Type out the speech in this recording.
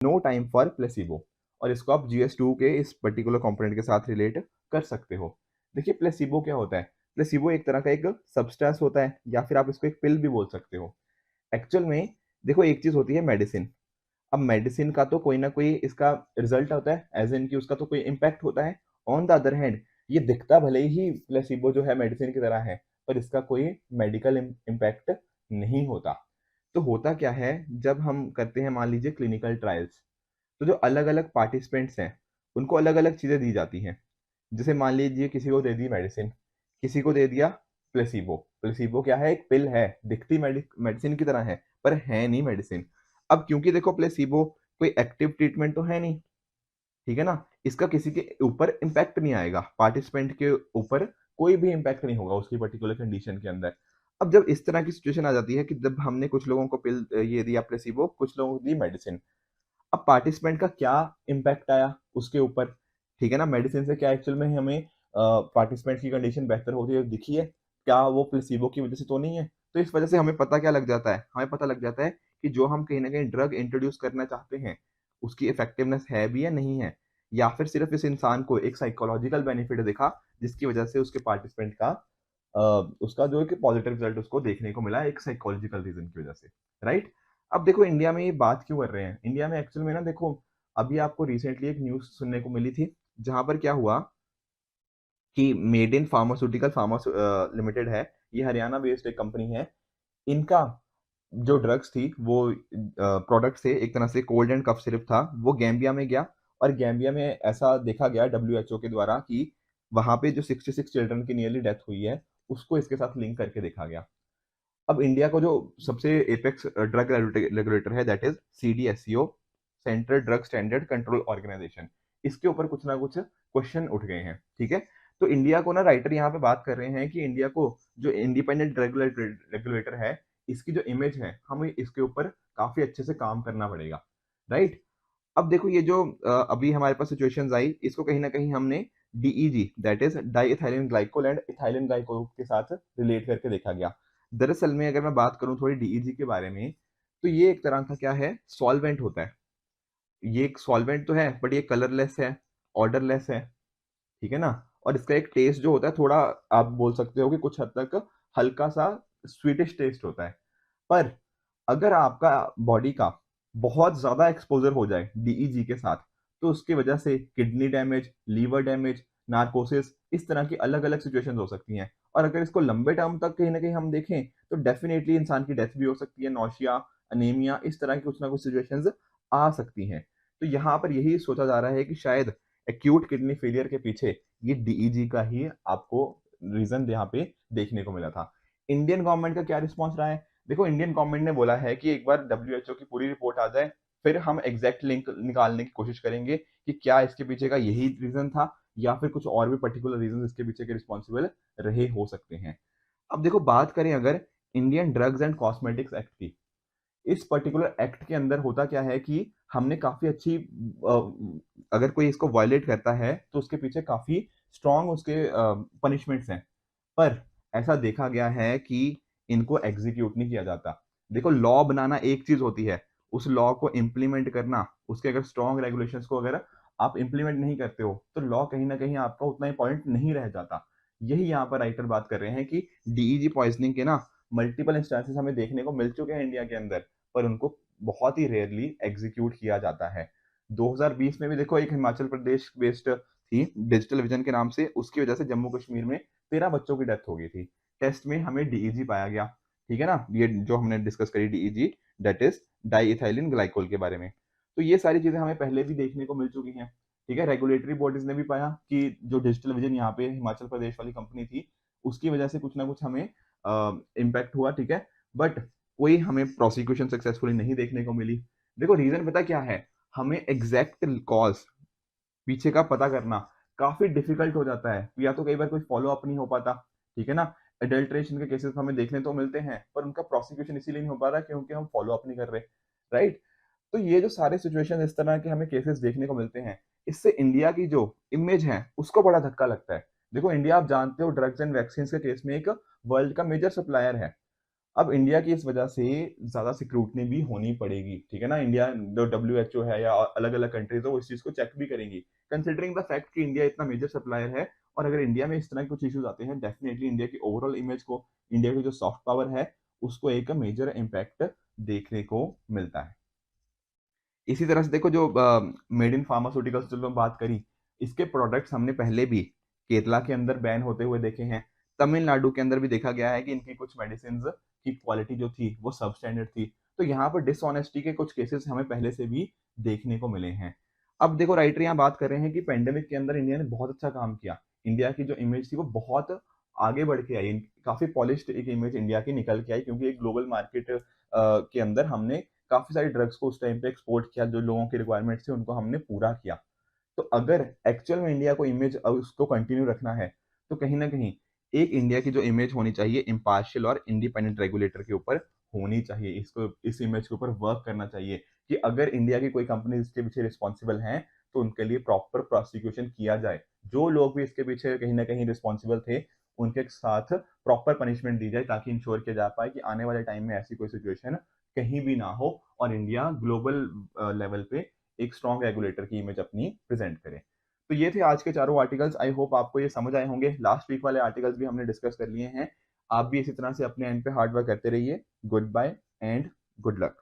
No time for placebo. और इसको आप GS2 के इस पर्टिकुलर कंपोनेंट के साथ रिलेट कर सकते हो। देखिए प्लेसिबो क्या होता है? प्लेसिबो एक तरह का एक सब्सटेंस होता है, या फिर आप इसको एक पिल भी बोल सकते हो। एक्चुअल में देखो, एक चीज होती है मेडिसिन। अब मेडिसिन का तो कोई ना कोई इसका रिजल्ट होता है, एज इन की उसका तो कोई इम्पैक्ट होता है। ऑन द अदर हैंड, ये दिखता भले ही प्लेसिबो जो है मेडिसिन की तरह है, पर इसका कोई मेडिकल इम्पैक्ट नहीं होता। तो होता क्या है, जब हम करते हैं मान लीजिए क्लिनिकल ट्रायल्स, तो जो अलग अलग पार्टिसिपेंट्स हैं उनको अलग अलग चीजें दी जाती हैं। जैसे मान लीजिए किसी को दे दी मेडिसिन, किसी को दे दिया प्लेसिबो। प्लेसिबो क्या है? एक पिल है, दिखती मेडिसिन की तरह है, पर है नहीं मेडिसिन। अब क्योंकि देखो प्लेसिबो कोई एक्टिव ट्रीटमेंट तो है नहीं, ठीक है ना, इसका किसी के ऊपर इम्पैक्ट नहीं आएगा, पार्टिसिपेंट के ऊपर कोई भी इम्पैक्ट नहीं होगा उसकी पर्टिकुलर कंडीशन के अंदर। अब जब इस तरह की सिचुएशन आ जाती है कि जब हमने कुछ लोगों को पिल ये दिया प्लेसिबो, कुछ लोगों को दी मेडिसिन, अब पार्टिसिपेंट का क्या इम्पैक्ट आया उसके ऊपर, ठीक है ना? मेडिसिन से क्या एक्चुअल में हमें पार्टिसिपेंट की कंडीशन बेहतर होती है दिखी है? क्या वो प्लेसिबो की वजह से तो नहीं है? तो इस वजह से हमें पता क्या लग जाता है, हमें पता लग जाता है कि जो हम कहीं ना कहीं ड्रग इंट्रोड्यूस करना चाहते हैं, उसकी इफेक्टिवनेस है भी या नहीं है, या फिर सिर्फ इस इंसान को एक साइकोलॉजिकल बेनिफिट दिखा जिसकी वजह से उसके पार्टिसिपेंट का अ, उसका जो है कि पॉजिटिव रिजल्ट उसको देखने को मिला एक साइकोलॉजिकल रीजन की वजह से, राइट? अब देखो इंडिया में ये बात क्यों कर रहे हैं, इंडिया में एक्चुअल में ना देखो, अभी आपको रिसेंटली एक न्यूज सुनने को मिली थी, जहां पर क्या हुआ कि made in pharmaceutical pharma limited है, ये हरियाणा बेस्ड एक कंपनी है। इनका जो ड्रग्स थी वो प्रोडक्ट थे, एक तरह से कोल्ड एंड कफ सिरप था, वो गैम्बिया में गया। और गैम्बिया में ऐसा देखा गया WHO के द्वारा कि वहां पे जो 66 चिल्ड्रन की नियरली डेथ हुई है, उसको इसके साथ लिंक करके देखा गया। अब इंडिया को जो सबसे एपेक्स ड्रग रेगुलेटर है, that is CDSCO, central drug standard control organisation, इसके ऊपर कुछ ना कुछ क्वेश्चन उठ गए हैं, ठीक है? तो इंडिया को ना, राइटर यहाँ पे बात कर रहे हैं कि इंडिया को जो इंडिपेंडेंट रेगुलेटर है, इसकी जो इमेज है, हमें इसके ऊपर काफी अच्छे से काम करना पड़ेगा, राइट? अब देखो ये जो अभी हमारे पास सिचुएशंस आई, इसको कहीं ना कहीं हमने DEG, that is di ethylene glycol and ethylene glycol के साथ रिलेट करके देखा गया। दरअसल में अगर मैं बात करूं थोड़ी DEG के बारे में, तो ये एक तरह का क्या है, सॉल्वेंट होता है। ये एक सॉल्वेंट तो है, बट ये कलरलेस है, ऑर्डरलेस है, ठीक है ना? और इसका एक टेस्ट जो होता है, थोड़ा आप बोल सकते हो कि कुछ हद तक हल्का सा स्वीटिश टेस्ट होता है। पर अगर आपका बॉडी का बहुत ज्यादा एक्सपोजर हो जाए DEG के साथ, तो उसकी वजह से kidney damage, liver damage, narcosis, इस तरह की अलग अलग सिचुएशंस हो सकती हैं। और अगर इसको लंबे टर्म तक कहीं ना कहीं हम देखें, तो डेफिनेटली इंसान की डेथ भी हो सकती है, नौशिया, अनीमिया, इस तरह की कुछ ना कुछ सिचुएशंस आ सकती हैं। तो यहाँ पर यही सोचा जा रहा है कि शायद एक्यूट किडनी फेलियर के पीछे ये DEG का ही आपको रीजन यहाँ पे देखने को मिला था। इंडियन गवर्नमेंट का क्या रिस्पॉन्स रहा है? देखो इंडियन गवर्नमेंट ने बोला है कि एक बार WHO की पूरी रिपोर्ट आ जाए, फिर हम एग्जैक्ट लिंक निकालने की कोशिश करेंगे कि क्या इसके पीछे का यही रीजन था, या फिर कुछ और भी पर्टिकुलर रीजन इसके पीछे के रिस्पॉन्सिबल रहे हो सकते हैं। अब देखो बात करें अगर Indian drugs and cosmetics act की, इस पर्टिकुलर एक्ट के अंदर होता क्या है कि हमने काफी अच्छी अगर कोई इसको वायलेट करता है तो उसके पीछे काफी स्ट्रॉन्ग उसके पनिशमेंट्स हैं। पर ऐसा देखा गया है कि इनको एग्जीक्यूट नहीं किया जाता। देखो लॉ बनाना एक चीज होती है, उस लॉ को इम्प्लीमेंट करना, उसके अगर स्ट्रॉन्ग रेगुलेशंस को अगर आप इम्प्लीमेंट नहीं करते हो, तो लॉ कहीं ना कहीं आपका उतना इंपॉर्टेंट नहीं रह जाता। यही यहाँ पर राइटर बात कर रहे हैं कि DEG पॉइजनिंग के ना मल्टीपल इंस्टेंसेस हमें देखने को मिल चुके हैं इंडिया के अंदर, पर उनको बहुत ही रेयरली एग्जीक्यूट किया जाता है। 2020 में भी देखो एक हिमाचल प्रदेश बेस्ड थी डिजिटल विजन के नाम से, उसकी वजह से जम्मू कश्मीर में 13 बच्चों की डेथ हो गई थी। टेस्ट में हमें DEG पाया गया, ठीक है ना? ये जो हमने डिस्कस करी DEG, that is di ethylene glycol के बारे में। तो ये सारी चीजें हमें पहले भी देखने को मिल चुकी हैं, ठीक है? रेगुलेटरी बॉडीज ने भी पाया कि जो डिजिटल विजन यहाँ पे हिमाचल प्रदेश वाली कंपनी थी, उसकी वजह से कुछ ना कुछ हमें इम्पैक्ट हुआ, ठीक है? बट कोई हमें प्रोसिक्यूशन सक्सेसफुली नहीं देखने को मिली। देखो रीजन पता क्या है, हमें एग्जैक्ट कॉज पीछे का पता करना काफी डिफिकल्ट हो जाता है, या तो कई बार कोई फॉलो अप नहीं हो पाता, ठीक है ना? एडल्ट्रेशन के केसेस हमें देखने तो मिलते हैं, पर उनका प्रोसिक्यूशन इसीलिए नहीं हो पा रहा क्योंकि हम फॉलो अप नहीं कर रहे, राइट? तो ये जो सारे सिचुएशन इस तरह के हमें केसेस देखने को मिलते हैं, इससे इंडिया की जो इमेज है उसको बड़ा धक्का लगता है। देखो इंडिया, आप जानते हो, ड्रग्स एंड वैक्सीन के केस में एक वर्ल्ड का मेजर सप्लायर है। अब इंडिया की इस वजह से ज़्यादा स्क्रूटनी भी होनी पड़ेगी, ठीक है ना? इंडिया जो डब्ल्यूएचओ है या अलग-अलग कंट्रीज़ है, वो इस चीज़ को चेक भी करेंगी। कंसिडरिंग द फैक्ट कि इंडिया इतना मेजर सप्लायर है और अगर इंडिया में इस तरह के कुछ इश्यूज़ आते हैं, डेफिनिटली इंडिया की ओवरऑल इमेज को, इंडिया की जो सॉफ्ट पावर है, उसको एक मेजर इम्पैक्ट देखने को मिलता है। इसी तरह से देखो जो मेड इन फार्मास्यूटिकल्स जो लोग बात करी, इसके प्रोडक्ट्स हमने पहले भी केरला के अंदर बैन होते हुए देखे हैं। तमिलनाडु के अंदर भी देखा गया है कि इनकी कुछ मेडिसिन्स की क्वालिटी जो थी, वो सबस्टैंडर्ड थी। तो यहाँ पर डिसऑनेस्टी के कुछ केसेस हमें पहले से भी देखने को मिले हैं। अब देखो राइटर यहाँ बात कर रहे हैं कि पैंडेमिक के अंदर इंडिया ने बहुत अच्छा काम किया। इंडिया की जो इमेज थी वो बहुत आगे बढ़ के आई। काफ़ी पॉलिश्ड एक इमेज इंडिया की निकल के आई क्योंकि एक ग्लोबल मार्केट के अंदर हमने काफ़ी सारी ड्रग्स को उस टाइम पे एक्सपोर्ट किया, जो लोगों की रिक्वायरमेंट्स थी उनको हमने पूरा किया। तो अगर एक्चुअल में इंडिया को इमेज उसको कंटिन्यू रखना है, तो कहीं न कहीं एक इंडिया की जो इमेज होनी चाहिए इम्पार्शियल और इंडिपेंडेंट रेगुलेटर के ऊपर होनी चाहिए। इसको इस इमेज के ऊपर वर्क करना चाहिए कि अगर इंडिया की कोई कंपनी इसके पीछे रिस्पॉन्सिबल हैं, तो उनके लिए प्रॉपर प्रोसिक्यूशन किया जाए। जो लोग भी इसके पीछे कहीं न कहीं रिस्पॉन्सिबल थे, उनके साथ प्रॉपर पनिशमेंट दी जाए ताकि इंश्योर किया जा पाए कि आने वाले टाइम में ऐसी कोई सिचुएशन कहीं भी ना हो और इंडिया ग्लोबल लेवल पे एक स्ट्रॉन्ग रेगुलेटर की इमेज अपनी प्रेजेंट करे। तो ये थे आज के चारों आर्टिकल्स। आई होप आपको ये समझ आए होंगे। लास्ट वीक वाले आर्टिकल्स भी हमने डिस्कस कर लिए हैं। आप भी इसी तरह से अपने एंड पे हार्ड वर्क करते रहिए। Goodbye and good luck.